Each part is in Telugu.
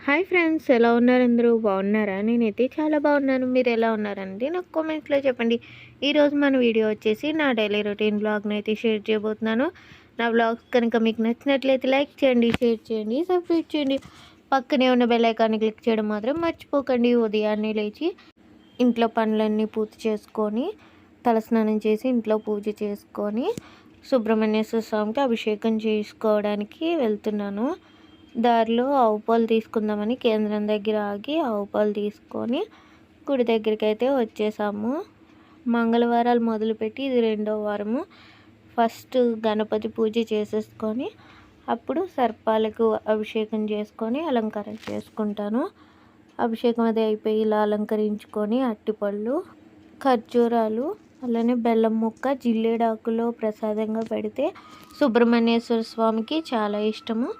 హాయ్ ఫ్రెండ్స్, ఎలా ఉన్నారు? అందరూ బాగున్నారా? నేనైతే చాలా బాగున్నాను. మీరు ఎలా ఉన్నారండి? నాకు కామెంట్స్లో చెప్పండి. ఈరోజు మన వీడియో వచ్చేసి నా డైలీ రొటీన్ బ్లాగ్ని అయితే షేర్ చేయబోతున్నాను. నా బ్లాగ్స్ కనుక మీకు నచ్చినట్లయితే లైక్ చేయండి, షేర్ చేయండి, సబ్స్క్రైబ్ చేయండి. పక్కనే ఉన్న బెల్ ఐకాన్ని క్లిక్ చేయడం మాత్రం మర్చిపోకండి. ఉదయాన్నే లేచి ఇంట్లో పనులన్నీ పూర్తి చేసుకొని తలస్నానం చేసి ఇంట్లో పూజ చేసుకొని సుబ్రహ్మణ్యేశ్వర స్వామికి అభిషేకం చేసుకోవడానికి వెళ్తున్నాను. దారిలో ఆవు పాలు తీసుకుందామని కేంద్రం దగ్గర ఆగి ఆవు పాలు తీసుకొని గుడి దగ్గరికి అయితే వచ్చేసాము. మంగళవారాలు మొదలుపెట్టి ఇది 2వ వారము. ఫస్ట్ గణపతి పూజ చేసేసుకొని అప్పుడు సర్పాలకు అభిషేకం చేసుకొని అలంకారం చేసుకుంటాను. అభిషేకం అది అయిపోయి ఇలా అలంకరించుకొని అట్టిపళ్ళు, ఖర్జూరాలు, అలానే బెల్లం ముక్క జిల్లేడాకులో ప్రసాదంగా పెడితే సుబ్రహ్మణ్యేశ్వర స్వామికి చాలా ఇష్టము.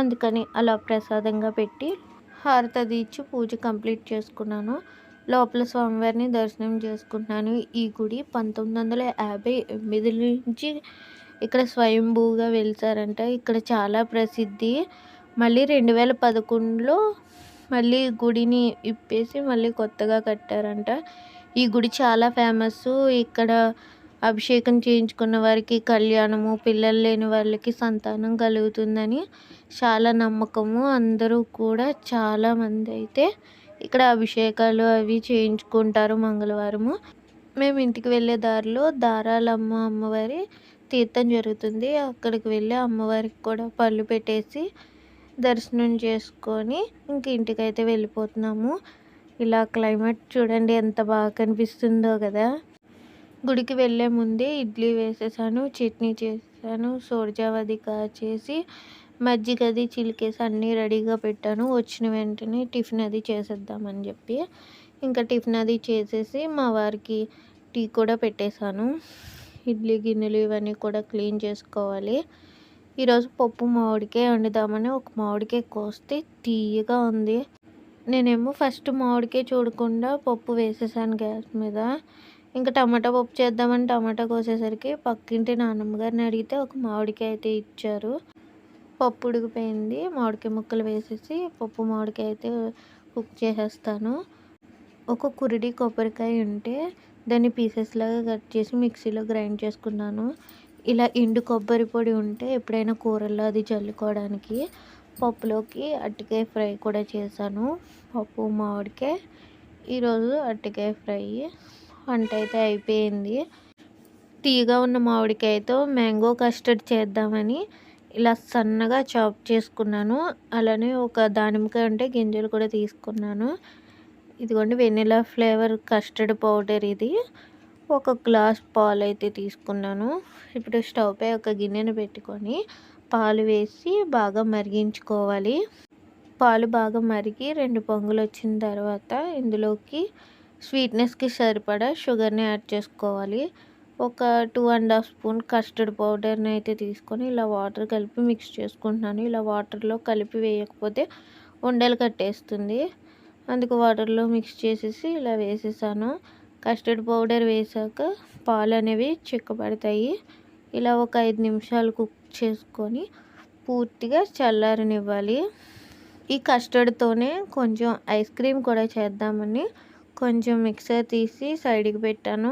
అందుకని అలా ప్రసాదంగా పెట్టి హారతి ఇచ్చి పూజ కంప్లీట్ చేసుకున్నాను. లోపల స్వామివారిని దర్శనం చేసుకుంటున్నాను. ఈ గుడి 1958 నుంచి ఇక్కడ స్వయంభూగా వెలిసారంట. ఇక్కడ చాలా ప్రసిద్ధి. మళ్ళీ 2011లో మళ్ళీ గుడిని ఇప్పేసి మళ్ళీ కొత్తగా కట్టారంట. ఈ గుడి చాలా ఫేమస్. ఇక్కడ అభిషేకం చేయించుకున్న వారికి కళ్యాణము, పిల్లలు లేని వాళ్ళకి సంతానం కలుగుతుందని చాలా నమ్మకము. అందరూ కూడా చాలామంది అయితే ఇక్కడ అభిషేకాలు అవి చేయించుకుంటారు మంగళవారము. మేము ఇంటికి వెళ్ళే దారిలో దారాలమ్మ అమ్మవారి తీర్థం జరుగుతుంది. అక్కడికి వెళ్ళి అమ్మవారికి కూడా పళ్ళు పెట్టేసి దర్శనం చేసుకొని ఇంక ఇంటికైతే వెళ్ళిపోతున్నాము. ఇలా క్లైమేట్ చూడండి ఎంత బాగా కనిపిస్తుందో కదా. గుడికి వెళ్ళే ముందే ఇడ్లీ వేసేసాను, చట్నీ చేసాను, సోర్జావది కాచేసి మజ్జిగ అది చిలికేసి అన్నీ రెడీగా పెట్టాను. వచ్చిన వెంటనే టిఫిన్ అది చేసేద్దామని చెప్పి ఇంకా టిఫిన్ అది చేసేసి మా వారికి టీ కూడా పెట్టేశాను. ఇడ్లీ గిన్నెలు ఇవన్నీ కూడా క్లీన్ చేసుకోవాలి. ఈరోజు పప్పు మామిడికాయ వండుదామని ఒక మామిడికాయ కోస్తే తీయగా ఉంది. నేనేమో ఫస్ట్ మామిడికాయ చూడకుండా పప్పు వేసేసాను గ్యాస్ మీద. ఇంకా టమాటా పప్పు చేద్దామని టమాటా కోసేసరికి పక్కింటి నాన్నమ్మ గారిని అడిగితే ఒక మామిడికాయ అయితే ఇచ్చారు. పప్పు ఉడికిపోయింది. మామిడికాయ ముక్కలు వేసేసి పప్పు మామిడికాయ అయితే కుక్ చేసేస్తాను. ఒక కురిడి కొబ్బరికాయ ఉంటే దాన్ని పీసెస్ లాగా కట్ చేసి మిక్సీలో గ్రైండ్ చేసుకున్నాను. ఇలా ఎండు కొబ్బరి పొడి ఉంటే ఎప్పుడైనా కూరల్లో అది చల్లుకోవడానికి. పప్పులోకి అరటికాయ ఫ్రై కూడా చేశాను. పప్పు మామిడికాయ, ఈరోజు అరటికాయ ఫ్రై. వంట అయితే అయిపోయింది. తీయగా ఉన్న మామిడికాయతో మ్యాంగో కస్టర్డ్ చేద్దామని ఇలా సన్నగా చాప్ చేసుకున్నాను. అలానే ఒక దానిమ్మకాయ ఉంటే గింజలు కూడా తీసుకున్నాను. ఇదిగోండి వెనిలా ఫ్లేవర్ కస్టర్డ్ పౌడర్ ఇది. ఒక గ్లాస్ పాలు అయితే తీసుకున్నాను. ఇప్పుడు స్టవ్ పై ఒక గిన్నెను పెట్టుకొని పాలు వేసి బాగా మరిగించుకోవాలి. పాలు బాగా మరిగి 2 పొంగులు వచ్చిన తర్వాత ఇందులోకి స్వీట్నెస్కి సరిపడా షుగర్ని యాడ్ చేసుకోవాలి. ఒక 2.5 స్పూన్ కస్టర్డ్ పౌడర్ని అయితే తీసుకొని ఇలా వాటర్ కలిపి మిక్స్ చేసుకుంటున్నాను. ఇలా వాటర్లో కలిపి వేయకపోతే ఉండలు కట్టేస్తుంది. అందుకు వాటర్లో మిక్స్ చేసేసి ఇలా వేసేసాను. కస్టర్డ్ పౌడర్ వేసాక పాలు అనేవి చిక్కబడతాయి. ఇలా ఒక 5 నిమిషాలు కుక్ చేసుకొని పూర్తిగా చల్లారనివ్వాలి. ఈ కస్టర్డ్తోనే కొంచెం ఐస్ క్రీమ్ కూడా చేద్దామని కొంచెం మిక్సర్ తీసి సైడ్కి పెట్టాను.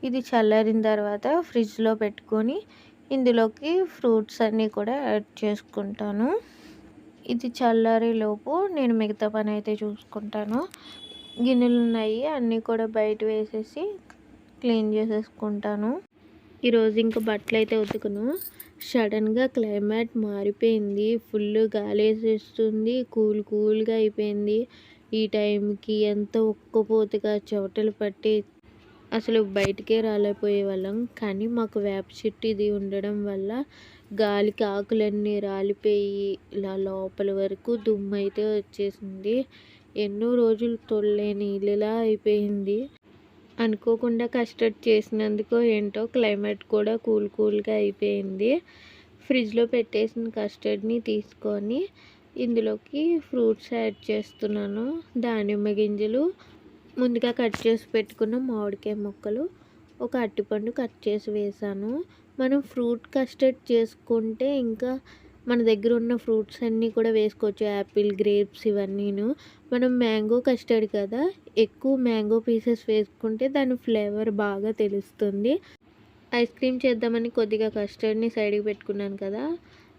ఇది చల్లారిన తర్వాత ఫ్రిడ్జ్లో పెట్టుకొని ఇందులోకి ఫ్రూట్స్ అన్నీ కూడా యాడ్ చేసుకుంటాను. ఇది చల్లారేలోపు నేను మిగతా పని అయితే చూసుకుంటాను. గిన్నెలు ఉన్నాయి, అన్నీ కూడా బయట వేసేసి క్లీన్ చేసేసుకుంటాను. ఈరోజు ఇంకా బట్టలు అయితే ఉతుకును. సడన్గా క్లైమేట్ మారిపోయింది. ఫుల్ గాలి వేసేస్తుంది. కూల్గా అయిపోయింది. ఈ టైంకి ఎంత ఉక్కపోతగా చెమటలు పట్టి అసలు బయటికే రాలేకపోయే వాళ్ళం. కానీ మాకు వేప చెట్టు ఇది ఉండడం వల్ల గాలికి ఆకులన్నీ రాలిపోయి ఇలా లోపల వరకు దుమ్ము అయితే వచ్చేసింది. ఎన్నో రోజులు తొడలేని ఇల్లులా అయిపోయింది. అనుకోకుండా కస్టర్డ్ చేసినందుకు ఏంటో క్లైమేట్ కూడా కూల్గా అయిపోయింది. ఫ్రిడ్జ్లో పెట్టేసిన కస్టర్డ్ని తీసుకొని ఇందులోకి ఫ్రూట్స్ యాడ్ చేస్తున్నాను. దానిమ్మ గింజలు, ముందుగా కట్ చేసి పెట్టుకున్న మామిడికాయ ముక్కలు, ఒక అరటిపండు కట్ చేసి వేసాను. మనం ఫ్రూట్ కస్టర్డ్ చేసుకుంటే ఇంకా మన దగ్గర ఉన్న ఫ్రూట్స్ అన్నీ కూడా వేసుకోవచ్చు. యాపిల్, గ్రేప్స్ ఇవన్నీను. మనం మ్యాంగో కస్టర్డ్ కదా, ఎక్కువ మ్యాంగో పీసెస్ వేసుకుంటే దాని ఫ్లేవర్ బాగా తెలుస్తుంది. ఐస్ క్రీమ్ చేద్దామని కొద్దిగా కస్టర్డ్ని సైడ్కి పెట్టుకున్నాను కదా,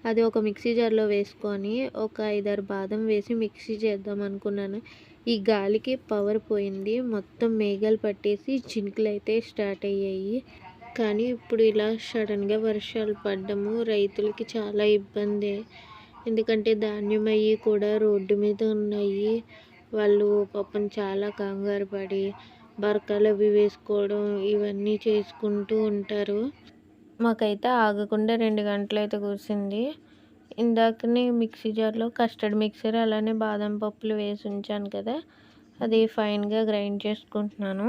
అది ఒక మిక్సీ జార్లో వేసుకొని ఒక 5-6 బాదం వేసి మిక్సీ చేద్దాం అనుకున్నాను. ఈ గాలికి పవర్ పోయింది, మొత్తం మేఘాలు పట్టేసి చినుకులు అయితే స్టార్ట్ అయ్యాయి. కానీ ఇప్పుడు ఇలా సడన్గా వర్షాలు పడ్డము రైతులకి చాలా ఇబ్బంది. ఎందుకంటే ధాన్యం అయ్యి కూడా రోడ్డు మీద ఉన్నాయి. వాళ్ళు పాపం చాలా కంగారు పడి బరకాలు అవి వేసుకోవడం ఇవన్నీ చేసుకుంటూ ఉంటారు. మాకైతే ఆగకుండా 2 గంటలు అయితే కురిసింది. ఇందాకనే మిక్సీ జార్లో కస్టర్డ్ మిక్సర్ అలానే బాదం పప్పులు వేసి ఉంచాను కదా, అది ఫైన్గా గ్రైండ్ చేసుకుంటున్నాను.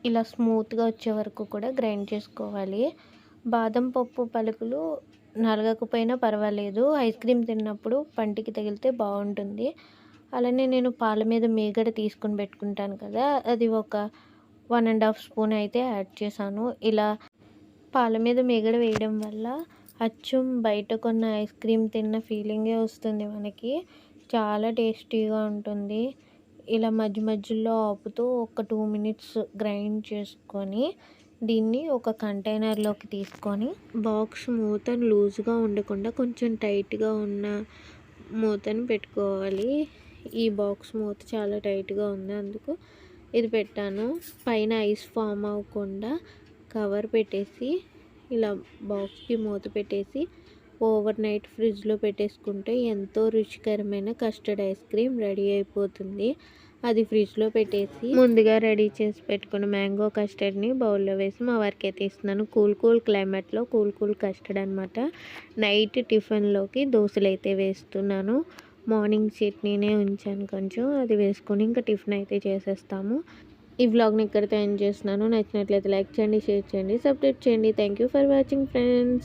ఇలా స్మూత్గా వచ్చే వరకు కూడా గ్రైండ్ చేసుకోవాలి. బాదం పప్పు పలుకులు నలగకపోయినా పర్వాలేదు, ఐస్ క్రీమ్ తిన్నప్పుడు పంటికి తగిలితే బాగుంటుంది. అలానే నేను పాల మీద మీగడ తీసుకుని పెట్టుకుంటాను కదా, అది ఒక 1½ స్పూన్ అయితే యాడ్ చేశాను. ఇలా పాల మీద మీగడ వేయడం వల్ల అచ్చం బయట కొన్న ఐస్ క్రీమ్ తిన్న ఫీలింగే వస్తుంది మనకి. చాలా టేస్టీగా ఉంటుంది. ఇలా మధ్య మధ్యలో ఆపుతూ ఒక 2 మినిట్స్ గ్రైండ్ చేసుకొని దీన్ని ఒక కంటైనర్లోకి తీసుకొని బాక్స్ మూతను లూజ్గా ఉండకుండా కొంచెం టైట్గా ఉన్న మూతను పెట్టుకోవాలి. ఈ బాక్స్ మూత చాలా టైట్గా ఉంది, అందుకు ఇది పెట్టాను. పైన ఐస్ ఫామ్ అవ్వకుండా కవర్ పెట్టేసి ఇలా బాక్స్కి మూత పెట్టేసి ఓవర్ నైట్ ఫ్రిడ్జ్లో పెట్టేసుకుంటే ఎంతో రుచికరమైన కస్టర్డ్ ఐస్ క్రీమ్ రెడీ అయిపోతుంది. అది ఫ్రిడ్జ్లో పెట్టేసి ముందుగా రెడీ చేసి పెట్టుకున్న మ్యాంగో కస్టర్డ్ని బౌల్లో వేసి మా వారికి అయితే ఇస్తున్నాను. కూల్ క్లైమేట్లో కూల్ కస్టర్డ్ అనమాట. నైట్ టిఫిన్లోకి దోశలు అయితే వేస్తున్నాను. మార్నింగ్ చట్నీనే ఉంచాను కొంచెం, అది వేసుకొని ఇంకా టిఫిన్ అయితే చేసేస్తాము. ఈ వ్లాగ్ని ఇక్కడితో ఎండ్ చేస్తున్నాను. నచ్చినట్లయితే లైక్ చేయండి, షేర్ చేయండి, సబ్స్క్రైబ్ చేయండి. Thank you for watching friends.